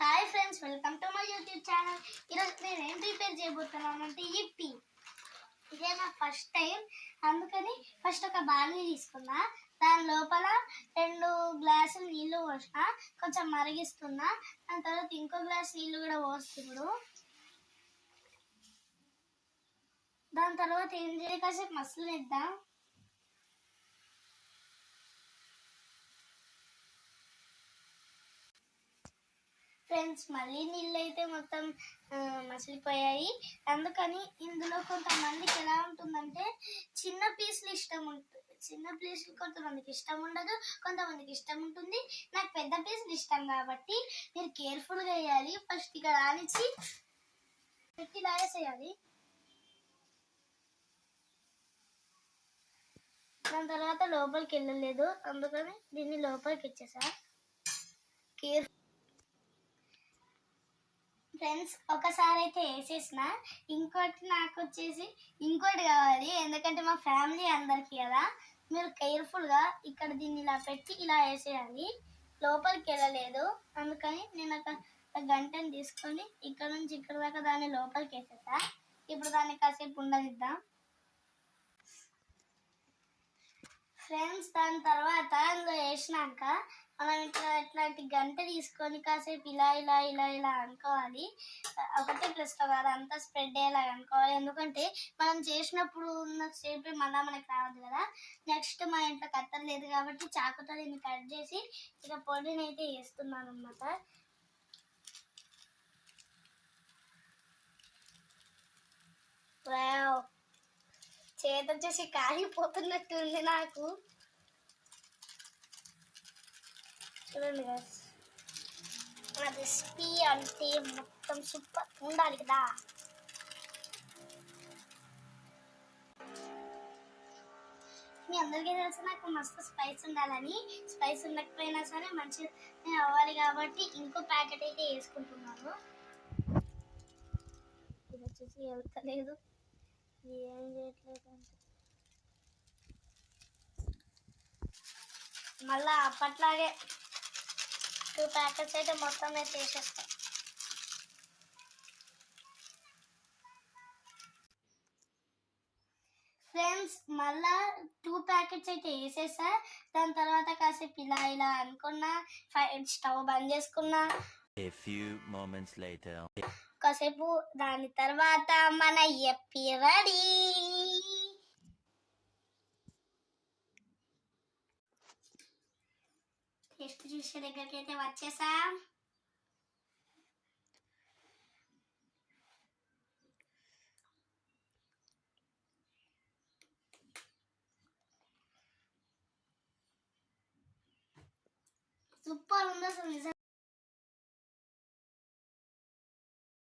Hi friends, welcome to my YouTube channel. ఈరోజు నేను ఏం ప్రిపేర్ చేయబోతున్నాను అంటే ఇప్పి. ఇదే నా ఫస్ట్ టైం, అందుకని ఫస్ట్ ఒక బాణీ తీసుకున్నా. దాని లోపల 2 గ్లాసులు నీళ్లు పోసిన, కొంచెం మరిగిస్తున్నా. దాని తర్వాత ఇంకో గ్లాస్ నీళ్లు కూడా పోస్తున్నాడు. దాని తర్వాత ఏం చేయాలి, కాసేపు మసలనిద్దాం. ఫ్రెండ్స్, మళ్ళీ నీళ్ళు అయితే మొత్తం మసిలిపోయాయి. అందుకని ఇందులో కొంతమందికి ఎలా ఉంటుందంటే చిన్న పీసులు ఇష్టం ఉంటుంది. చిన్న పీసులు కొంతమందికి ఇష్టం ఉండదు, కొంతమందికి ఇష్టం ఉంటుంది. నాకు పెద్ద పీసులు ఇష్టం కాబట్టి మీరు కేర్ఫుల్గా వేయాలి. ఫస్ట్ ఇక్కడ ఆనిచ్చి పెట్టి లాగేసేయాలి. దాని తర్వాత లోపలికి వెళ్ళలేదు, అందుకని దీన్ని లోపలికి ఇచ్చేసా. ఫ్రెండ్స్, ఒకసారి అయితే వేసేసిన. ఇంకోటి నాకు వచ్చేసి ఇంకోటి కావాలి, ఎందుకంటే మా ఫ్యామిలీ అందరికి కదా. మీరు కేర్ఫుల్గా ఇక్కడ దీన్ని ఇలా పెట్టి ఇలా వేసేయాలి. లోపలికి వెళ్ళలేదు, అందుకని నేను ఒక గంటను తీసుకొని ఇక్కడ నుంచి ఇక్కడ దాకా దాన్ని లోపలికి వేసేసా. ఇప్పుడు దాన్ని కాసేపు ఉండనిద్దాం. ఫ్రెండ్స్, దాని తర్వాత అందులో వేసినాక మనం ఇట్లాంటి గంట తీసుకొని కాసేపు ఇలా ఇలా ఇలా ఇలా అనుకోవాలి. ఒకటే ప్లస్లో కాదు, అంతా స్ప్రెడ్ అయ్యేలా అనుకోవాలి. ఎందుకంటే మనం చేసినప్పుడు ఉన్న షేప్ మళ్ళీ మనకు రావద్దు కదా. నెక్స్ట్ మా ఇంట్లో కత్తర్ లేదు కాబట్టి చాకుతో దీన్ని కట్ చేసి ఇక పొడిని అయితే వేస్తున్నాను అన్నమాట. వావ్, చేతి వచ్చేసి కాలిపోతున్నట్టు ఉంది నాకు. చూడండి గాయ్స్, మన రెసిపీ అంటే మొత్తం సూపర్ ఉండాలి కదా. మీ అందరికీ తెలుసు నాకు మస్తు స్పైస్ ఉండాలని. స్పైస్ ఉండకపోయినా సరే మంచిగా అవ్వాలి కాబట్టి ఇంకో ప్యాకెట్ అయితే వేసుకుంటున్నాను. ఇది వచ్చేసి వెళ్తలేదు, ఏం చేయట్లేదు అంటే మళ్ళా అప్పట్లాగే 2 ప్యాకెట్స్ అయితే మొత్తం అయితే వేసేస్తాం. ఫ్రెండ్స్, మళ్ళా 2 ప్యాకెట్స్ అయితే వేసేసా. దాని తర్వాత కాసేపు ఇలా ఇలా అనుకున్నా, స్టవ్ బంద్ చేసుకున్నా. కాసేపు దాని తర్వాత మన ఎప్పి రెడీ. టేస్ట్ చూసే దగ్గరికి అయితే వచ్చేసా. సూపర్ ఉంది అసలు, నిజంగా